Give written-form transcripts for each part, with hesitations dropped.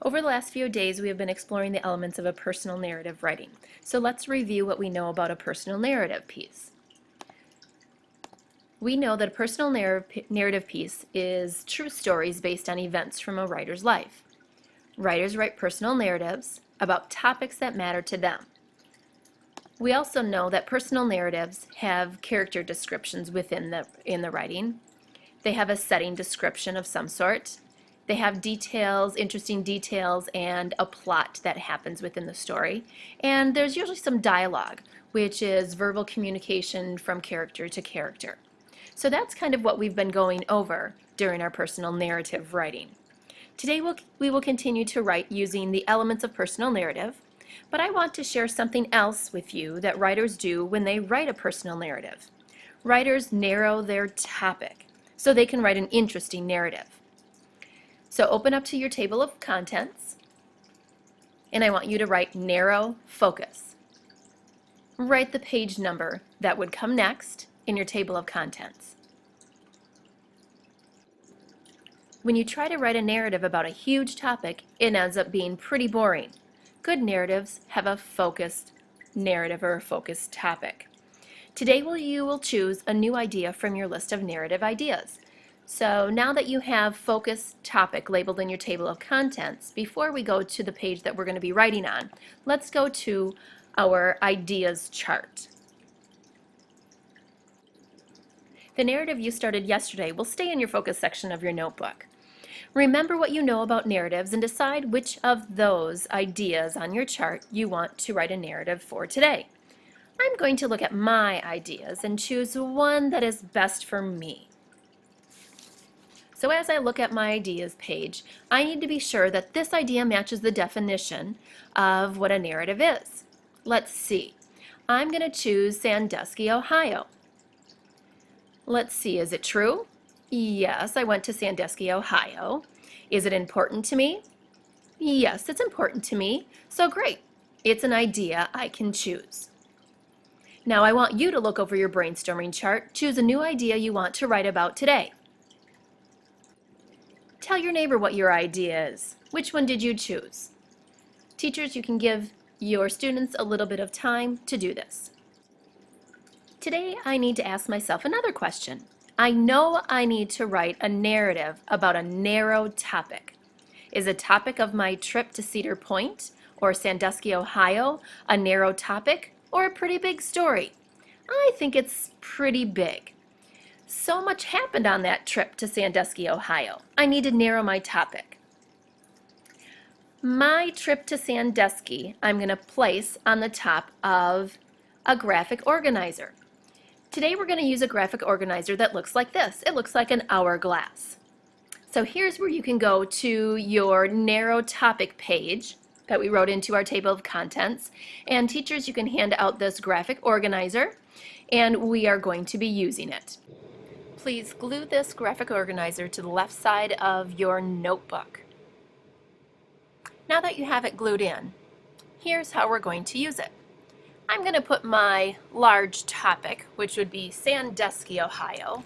Over the last few days, we have been exploring the elements of a personal narrative writing. So let's review what we know about a personal narrative piece. We know that a personal narrative piece is true stories based on events from a writer's life. Writers write personal narratives about topics that matter to them. We also know that personal narratives have character descriptions within the writing. They have a setting description of some sort. They have details, interesting details, and a plot that happens within the story. And there's usually some dialogue, which is verbal communication from character to character. So that's kind of what we've been going over during our personal narrative writing. Today we will continue to write using the elements of personal narrative, but I want to share something else with you that writers do when they write a personal narrative. Writers narrow their topic so they can write an interesting narrative. So open up to your table of contents, and I want you to write narrow focus. Write the page number that would come next in your table of contents. When you try to write a narrative about a huge topic, it ends up being pretty boring. Good narratives have a focused narrative or a focused topic. Today you will choose a new idea from your list of narrative ideas. So now that you have focused topic labeled in your table of contents, before we go to the page that we're going to be writing on, let's go to our ideas chart. The narrative you started yesterday will stay in your focus section of your notebook. Remember what you know about narratives and decide which of those ideas on your chart you want to write a narrative for today. I'm going to look at my ideas and choose one that is best for me. So as I look at my ideas page, I need to be sure that this idea matches the definition of what a narrative is. Let's see. I'm going to choose Sandusky, Ohio. Let's see, is it true? Yes, I went to Sandusky, Ohio. Is it important to me? Yes, it's important to me. So great. It's an idea I can choose. Now I want you to look over your brainstorming chart. Choose a new idea you want to write about today. Tell your neighbor what your idea is. Which one did you choose? Teachers, you can give your students a little bit of time to do this. Today I need to ask myself another question. I know I need to write a narrative about a narrow topic. Is the topic of my trip to Cedar Point or Sandusky, Ohio a narrow topic or a pretty big story? I think it's pretty big. So much happened on that trip to Sandusky, Ohio. I need to narrow my topic. My trip to Sandusky, I'm going to place on the top of a graphic organizer. Today we're going to use a graphic organizer that looks like this. It looks like an hourglass. So here's where you can go to your narrow topic page that we wrote into our table of contents. And teachers, you can hand out this graphic organizer, and we are going to be using it. Please glue this graphic organizer to the left side of your notebook. Now that you have it glued in, here's how we're going to use it. I'm going to put my large topic, which would be Sandusky, Ohio,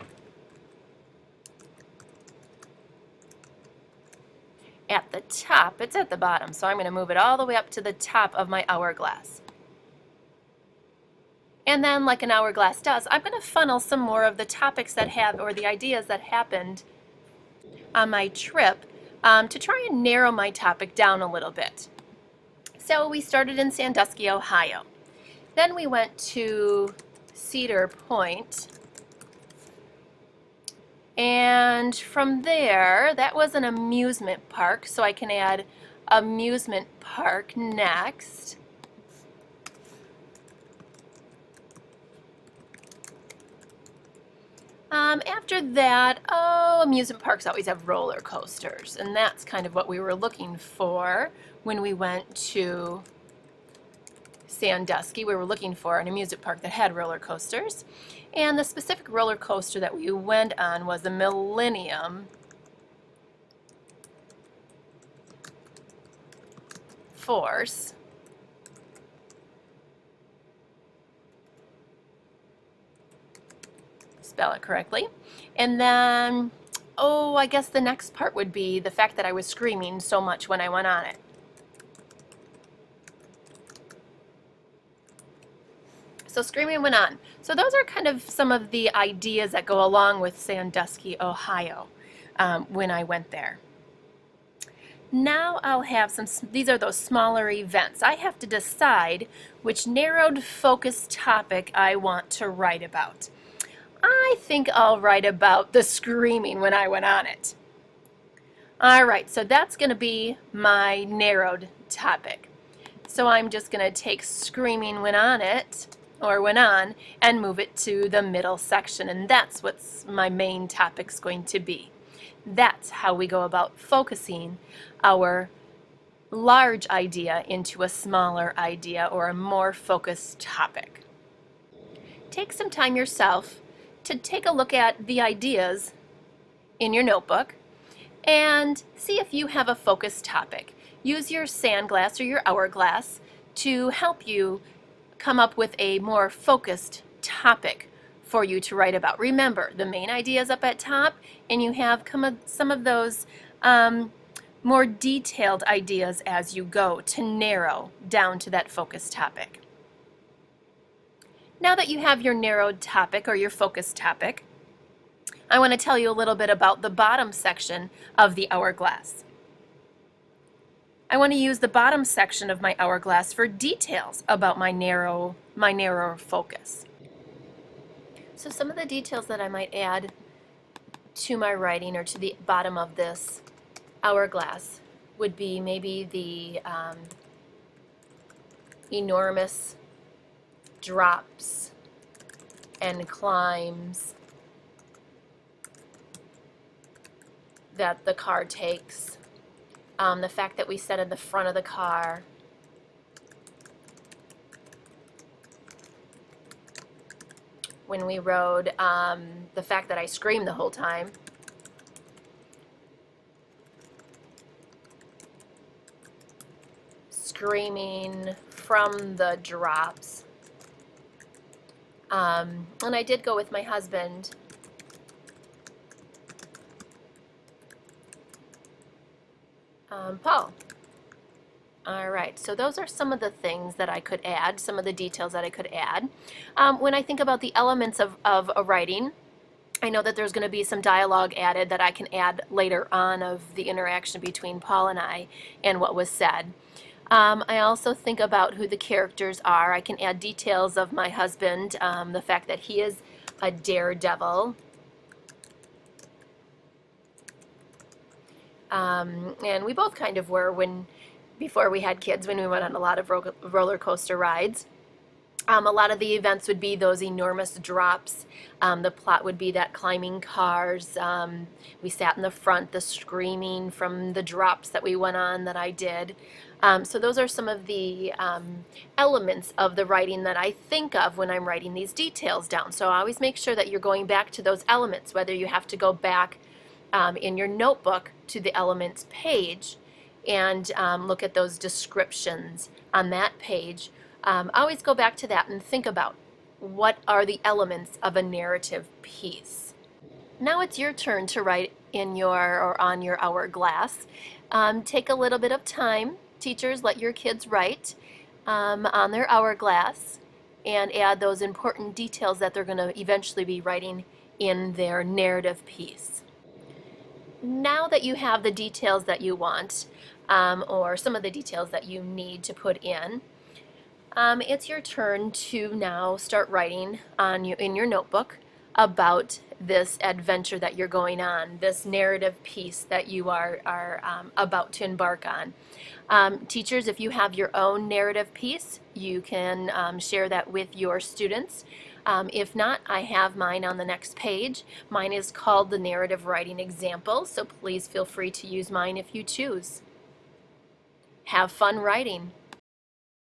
at the top. It's at the bottom, so I'm going to move it all the way up to the top of my hourglass. And then, like an hourglass does, I'm going to funnel some more of the topics that have, or the ideas that happened on my trip to try and narrow my topic down a little bit. So we started in Sandusky, Ohio. Then we went to Cedar Point. And from there, that was an amusement park, so I can add amusement park next. After that, amusement parks always have roller coasters, and that's kind of what we were looking for when we went to Sandusky. We were looking for an amusement park that had roller coasters, and the specific roller coaster that we went on was the Millennium Force. Spell it correctly. And then Oh, I guess the next part would be the fact that I was screaming so much when I went on it. So screaming went on. So those are kind of some of the ideas that go along with Sandusky, Ohio, when I went there. Now I'll have some, these are those smaller events. I have to decide which narrowed focus topic I want to write about. I think I'll write about the screaming when I went on it. All right, so that's going to be my narrowed topic. So I'm just going to take screaming when on it, or when on, and move it to the middle section, and that's what my main topic's going to be. That's how we go about focusing our large idea into a smaller idea or a more focused topic. Take some time yourself to take a look at the ideas in your notebook and see if you have a focused topic. Use your sandglass or your hourglass to help you come up with a more focused topic for you to write about. Remember, the main idea is up at top, and you have some of those more detailed ideas as you go to narrow down to that focused topic. Now that you have your narrowed topic or your focused topic, I want to tell you a little bit about the bottom section of the hourglass. I want to use the bottom section of my hourglass for details about my narrower focus. So some of the details that I might add to my writing or to the bottom of this hourglass would be maybe the enormous drops and climbs that the car takes, the fact that we sat in the front of the car, when we rode, the fact that I screamed the whole time, screaming from the drops, and I did go with my husband Paul. All right, so those are some of the things that I could add, some of the details that I could add. When I think about the elements of a writing, I know that there's going to be some dialogue added that I can add later on of the interaction between Paul and I and what was said. I also think about who the characters are. I can add details of my husband, the fact that he is a daredevil. And we both kind of were before we had kids, when we went on a lot of roller coaster rides. A lot of the events would be those enormous drops. The plot would be that climbing cars. We sat in the front, the screaming from the drops that we went on that I did. So those are some of the elements of the writing that I think of when I'm writing these details down. So I always make sure that you're going back to those elements, whether you have to go back in your notebook to the elements page and look at those descriptions on that page. Always go back to that and think about what are the elements of a narrative piece. Now it's your turn to write in your or on your hourglass. Take a little bit of time. Teachers, let your kids write on their hourglass and add those important details that they're going to eventually be writing in their narrative piece. Now that you have the details that you want, or some of the details that you need to put in, it's your turn to now start writing in your notebook about this adventure that you're going on, this narrative piece that you are about to embark on. Teachers, if you have your own narrative piece, you can share that with your students. If not, I have mine on the next page. Mine is called the Narrative Writing Example, so please feel free to use mine if you choose. Have fun writing.